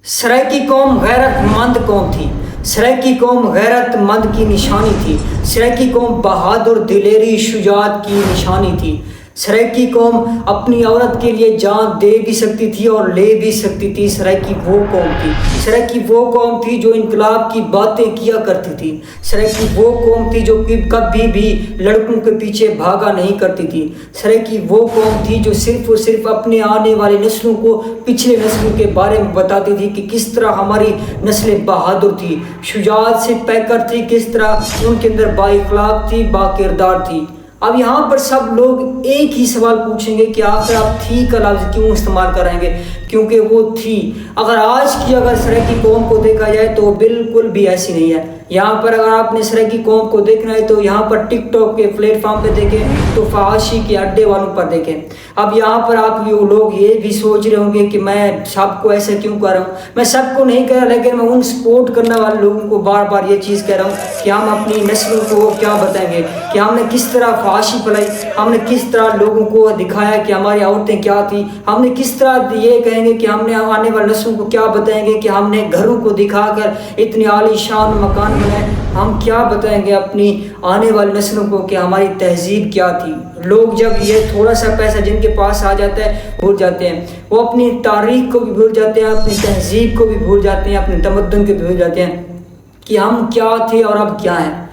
सराइकी कौम गैरत मंद कौम थी। सराइकी कौम गैरत मंद की निशानी थी। सराइकी कौम बहादुर दिलेरी शुजात की निशानी थी। सराइकी कौम अपनी औरत के लिए जान दे भी सकती थी और ले भी सकती थी। सराइकी वो कौम थी। सराइकी वो कौम थी जो इनकलाब की बातें किया करती थी। सराइकी वो कौम थी जो कभी भी लड़कों के पीछे भागा नहीं करती थी। सराइकी वो कौम थी जो सिर्फ और सिर्फ अपने आने वाली नस्लों को पिछले नस्लों के बारे में बताती थी कि किस तरह हमारी नस्लें बहादुर थी, शुजात से पैकर थी, किस तरह उनके अंदर बाइखलाक थी, बाकिरदार थी। अब यहाँ पर सब लोग एक ही सवाल पूछेंगे कि आखिर आप थी का लफ्ज़ क्यों इस्तेमाल करेंगे, क्योंकि वो थी। अगर आज की सराइकी कौम को देखा जाए तो बिल्कुल भी ऐसी नहीं है। यहाँ पर अगर आपने सराइकी कौम को देखना है तो यहाँ पर टिकटॉक के प्लेटफॉर्म पे देखें तो फहाशी के अड्डे वालों पर देखें। अब यहाँ पर आप लोग ये भी सोच रहे होंगे कि मैं सबको ऐसे क्यों कर रहा हूँ। मैं सबको नहीं कह रहा, लेकिन मैं उन सपोर्ट करने वाले लोगों को बार बार ये चीज़ कह रहा हूँ कि हम अपनी नस्लों को क्या बताएंगे कि हमने किस तरह फहाशी फैलाई, हमने किस तरह लोगों को दिखाया कि हमारी औरतें क्या थी, हमने किस तरह ये कहेंगे कि हमने आने वाले नस्लों को क्या बताएंगे कि हमने घरों को दिखाकर इतनी आलीशान मकान बनाए। हम क्या बताएंगे अपनी आने वाली नस्लों को कि हमारी तहजीब क्या थी। लोग जब ये थोड़ा सा पैसा जिनके पास आ जाता है भूल जाते हैं, वो अपनी तारीख को भी भूल जाते हैं, अपनी तहजीब को भी भूल जाते हैं, अपने तमद्दुन को भी भूल जाते हैं कि हम क्या थे और अब क्या हैं।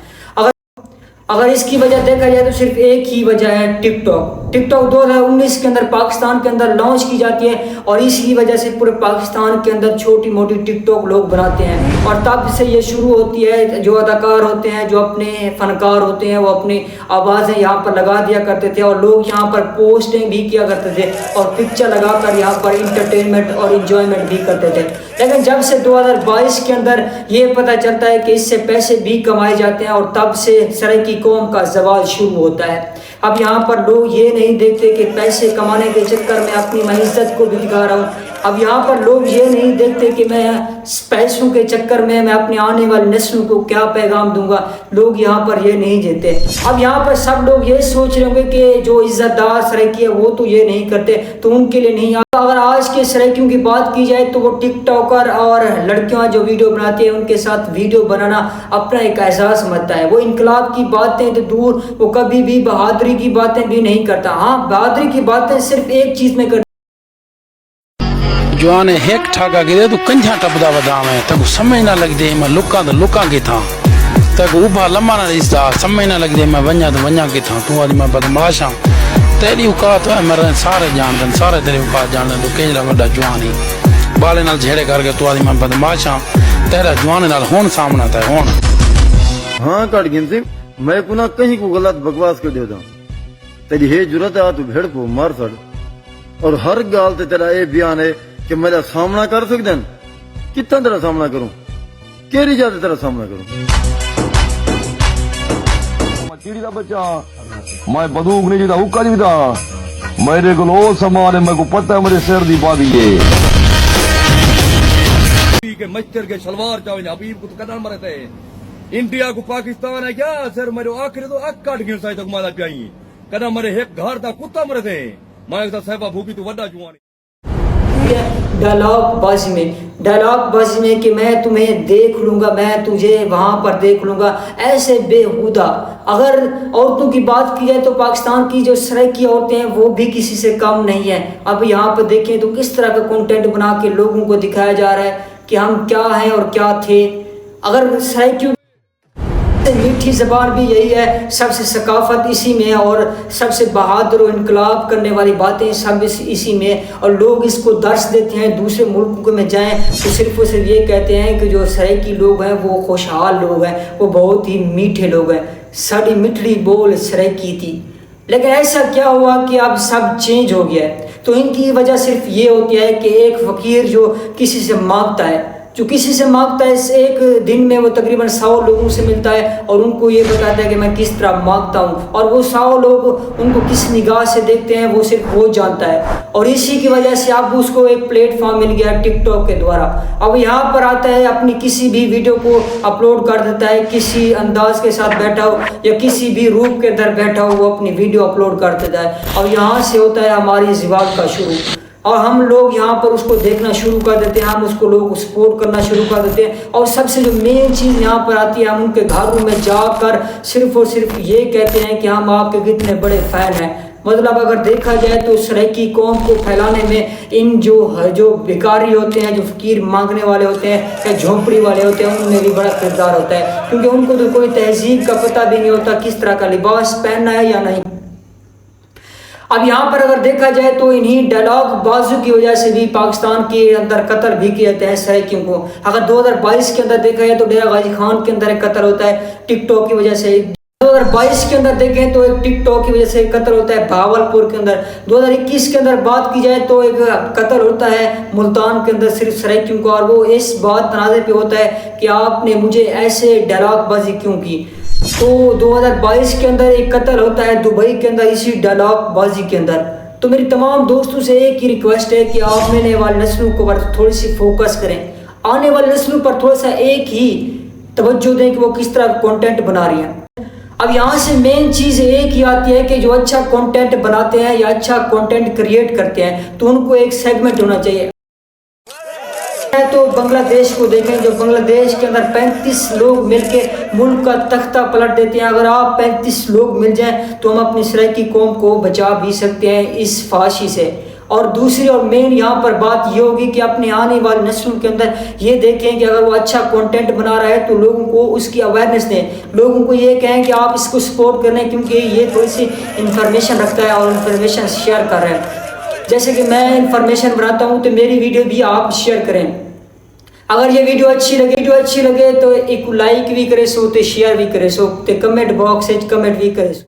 अगर इसकी वजह देखा जाए तो सिर्फ एक ही वजह है, टिकटॉक। टिकटॉक 2019 के अंदर पाकिस्तान के अंदर लॉन्च की जाती है और इसकी वजह से पूरे पाकिस्तान के अंदर छोटी मोटी टिकटॉक लोग बनाते हैं और तब से ये शुरू होती है। जो अदाकार होते हैं, जो अपने फनकार होते हैं, वो अपनी आवाज़ें यहाँ पर लगा दिया करते थे और लोग यहाँ पर पोस्टें भी किया करते थे और पिक्चर लगाकर यहाँ पर इंटरटेनमेंट और इंजॉयमेंट भी करते थे। लेकिन जब से 2022 के अंदर ये पता चलता है कि इससे पैसे भी कमाए जाते हैं और तब से सराइकी कौम का ज़वाल शुरू होता है। अब यहाँ पर लोग ये नहीं देखते कि पैसे कमाने के चक्कर में अपनी मैं इज्जत को भी दिखा रहा हूँ। अब यहाँ पर लोग ये नहीं देखते कि मैं पैसों के चक्कर में मैं अपने आने वाली नस्लों को क्या पैगाम दूंगा। लोग यहाँ पर ये नहीं देते। अब यहाँ पर सब लोग ये सोच रहे होंगे कि जो इज्जतदार सराइकी है वो तो ये नहीं करते, तो उनके लिए नहीं। अगर आज के सराइकियों की बात की जाए तो वो टिकटॉकर और लड़कियां जो वीडियो बनाती है उनके साथ वीडियो बनाना अपना एक एहसास समझता है। वो इनकलाब की बातें तो दूर, वो कभी भी बहादुरी की बातें भी नहीं करता। हाँ, बहादुरी की बातें सिर्फ एक चीज़ में करता, जवान हेक ठाका गिरे तो कंझा टपदा बदाम है तक समझ ना लग दे मैं लुका के था तक उभा लम्बा ना रिश्ता समझ ना लग दे मैं वन्या तो वन्या के था। तू आज मैं बदमाश हाँ तेरी औकात है मेरे सारे जानते, सारे तेरी औकात जानते। तू केजड़ा बड़ा जवान ही बाले नाल झेड़े करके तू आज मैं बदमाश हाँ तेरा जवान नाल होन सामना था होन। हाँ कट गिनती मैं पुनः कहीं को गलत बकवास कर देता तेरी है जरूरत है तू भेड़ को मार सड़ और हर गाल ते तेरा ये बयान है कि मेरा सामना कर सकते हैं। कितना तेरा सामना करूं, केरी जाते तेरा सामना करूं। चिड़ी का बच्चा मैं बंदूक नहीं जीता हुक्का जीता मेरे को लो सामान है, मेरे को पता है मेरे सिर दी बात ये के मच्छर के शलवार चाहे हबीब को तो कदम मरते इंडिया को पाकिस्तान है क्या सर मेरे आखिर तो अक काट गिर साई तक माला प्याई कदम मरे एक घर दा कुत्ता मरते मैं तो साहिबा भूखी तो वड्डा जुआन डायलॉग बाजी में कि मैं तुम्हें देख लूंगा, मैं तुझे वहां पर देख लूंगा, ऐसे बेहुदा। अगर औरतों की बात की जाए तो पाकिस्तान की जो सराइकी औरतें हैं वो भी किसी से कम नहीं है। अब यहाँ पर देखें तो किस तरह का कंटेंट बना के लोगों को दिखाया जा रहा है कि हम क्या हैं और क्या थे। अगर सराइकी मीठी ज़बान भी यही है, सबसे सकाफत इसी में और सबसे बहादुर और इनकलाब करने वाली बातें सब इसी में। और लोग इसको दर्श देते हैं, दूसरे मुल्कों में जाएं तो सिर्फ और सिर्फ ये कहते हैं कि जो सराइकी लोग हैं वो खुशहाल लोग हैं, वो बहुत ही मीठे लोग हैं, साड़ी मिठड़ी बोल सराइकी थी। लेकिन ऐसा क्या हुआ कि अब सब चेंज हो गया है। तो इनकी वजह सिर्फ ये होती है कि एक फ़कीर जो किसी से मांगता है, इस एक दिन में वो तकरीबन 100 लोगों से मिलता है और उनको ये बताता है कि मैं किस तरह मांगता हूँ। और वो 100 लोग उनको किस निगाह से देखते हैं वो सिर्फ वो जानता है। और इसी की वजह से अब उसको एक प्लेटफॉर्म मिल गया टिकटॉक के द्वारा। अब यहाँ पर आता है, अपनी किसी भी वीडियो को अपलोड कर देता है, किसी अंदाज के साथ बैठा हो या किसी भी रूप के अंदर बैठा हो वो अपनी वीडियो अपलोड कर देता है। और यहाँ से होता है हमारी ज़िवाल का शुरू। اور ہم لوگ یہاں پر اس کو دیکھنا شروع کر دیتے ہیں, ہم اس کو لوگ سپورٹ کرنا شروع کر دیتے ہیں, اور سب سے جو مین چیز یہاں پر آتی ہے, ہم ان کے گھروں میں جا کر صرف اور صرف یہ کہتے ہیں کہ ہم آپ کے کتنے بڑے فین ہیں. مطلب اگر دیکھا جائے تو سرائکی قوم کو پھیلانے میں ان جو بیکاری ہوتے ہیں, جو فقیر مانگنے والے ہوتے ہیں یا جھونپڑی والے ہوتے ہیں, ان میں بھی بڑا کردار ہوتا ہے, کیونکہ ان کو تو کوئی تہذیب کا پتہ بھی نہیں ہوتا کس طرح کا لباس پہننا ہے یا نہیں. اب یہاں پر اگر دیکھا جائے تو انہی ڈائلاگ بازو کی وجہ سے بھی پاکستان کے اندر قتل بھی کیے جاتے ہیں سرائکیوں کو. اگر 2022 کے اندر دیکھا جائے تو ڈیرہ غازی خان کے اندر ایک قتل ہوتا ہے ٹک ٹاک کی وجہ سے. 2022 کے اندر دیکھیں تو ایک ٹک ٹاک کی وجہ سے قتل ہوتا ہے بھاولپور کے اندر. 2021 کے اندر بات کی جائے تو ایک قتل ہوتا ہے ملتان کے اندر صرف سرائکیوں کو, اور وہ اس بات تنازع پہ ہوتا ہے کہ آپ نے مجھے ایسے ڈائلاگ بازی کیوں کی. تو 2022 کے اندر ایک قتل ہوتا ہے دبئی کے اندر اسی ڈائلاگ بازی کے اندر. تو میری تمام دوستوں سے ایک ہی ریکویسٹ ہے کہ آپ آنے والی نسلوں کو تھوڑی سی فوکس کریں, آنے والی نسلوں پر تھوڑا سا ایک ہی توجہ دیں کہ وہ کس طرح کنٹینٹ بنا رہی ہیں. اب یہاں سے مین چیز ایک ہی آتی ہے کہ جو اچھا کنٹینٹ بناتے ہیں یا اچھا کنٹینٹ کریٹ کرتے ہیں تو ان کو ایک سیگمنٹ ہونا چاہیے. تو بنگلہ دیش کو دیکھیں, جو بنگلہ دیش کے اندر 35 لوگ مل کے ملک کا تختہ پلٹ دیتے ہیں. اگر آپ 35 لوگ مل جائیں تو ہم اپنی سرائکی قوم کو بچا بھی سکتے ہیں اس فحاشی سے. اور دوسری اور مین یہاں پر بات یہ ہوگی کہ اپنے آنے والی نسلوں کے اندر یہ دیکھیں کہ اگر وہ اچھا کنٹینٹ بنا رہا ہے تو لوگوں کو اس کی اویئرنیس دیں, لوگوں کو یہ کہیں کہ آپ اس کو سپورٹ کریں کیونکہ یہ تھوڑی سی انفارمیشن رکھتا ہے اور انفارمیشن شیئر کر رہا ہے. جیسے کہ میں انفارمیشن بناتا ہوں تو میری ویڈیو بھی آپ شیئر کریں. اگر یہ ویڈیو اچھی لگے تو ایک لائک بھی کرے سو, تو شیئر بھی کرے سو, تو کمنٹ باکس کمنٹ بھی کرے سو.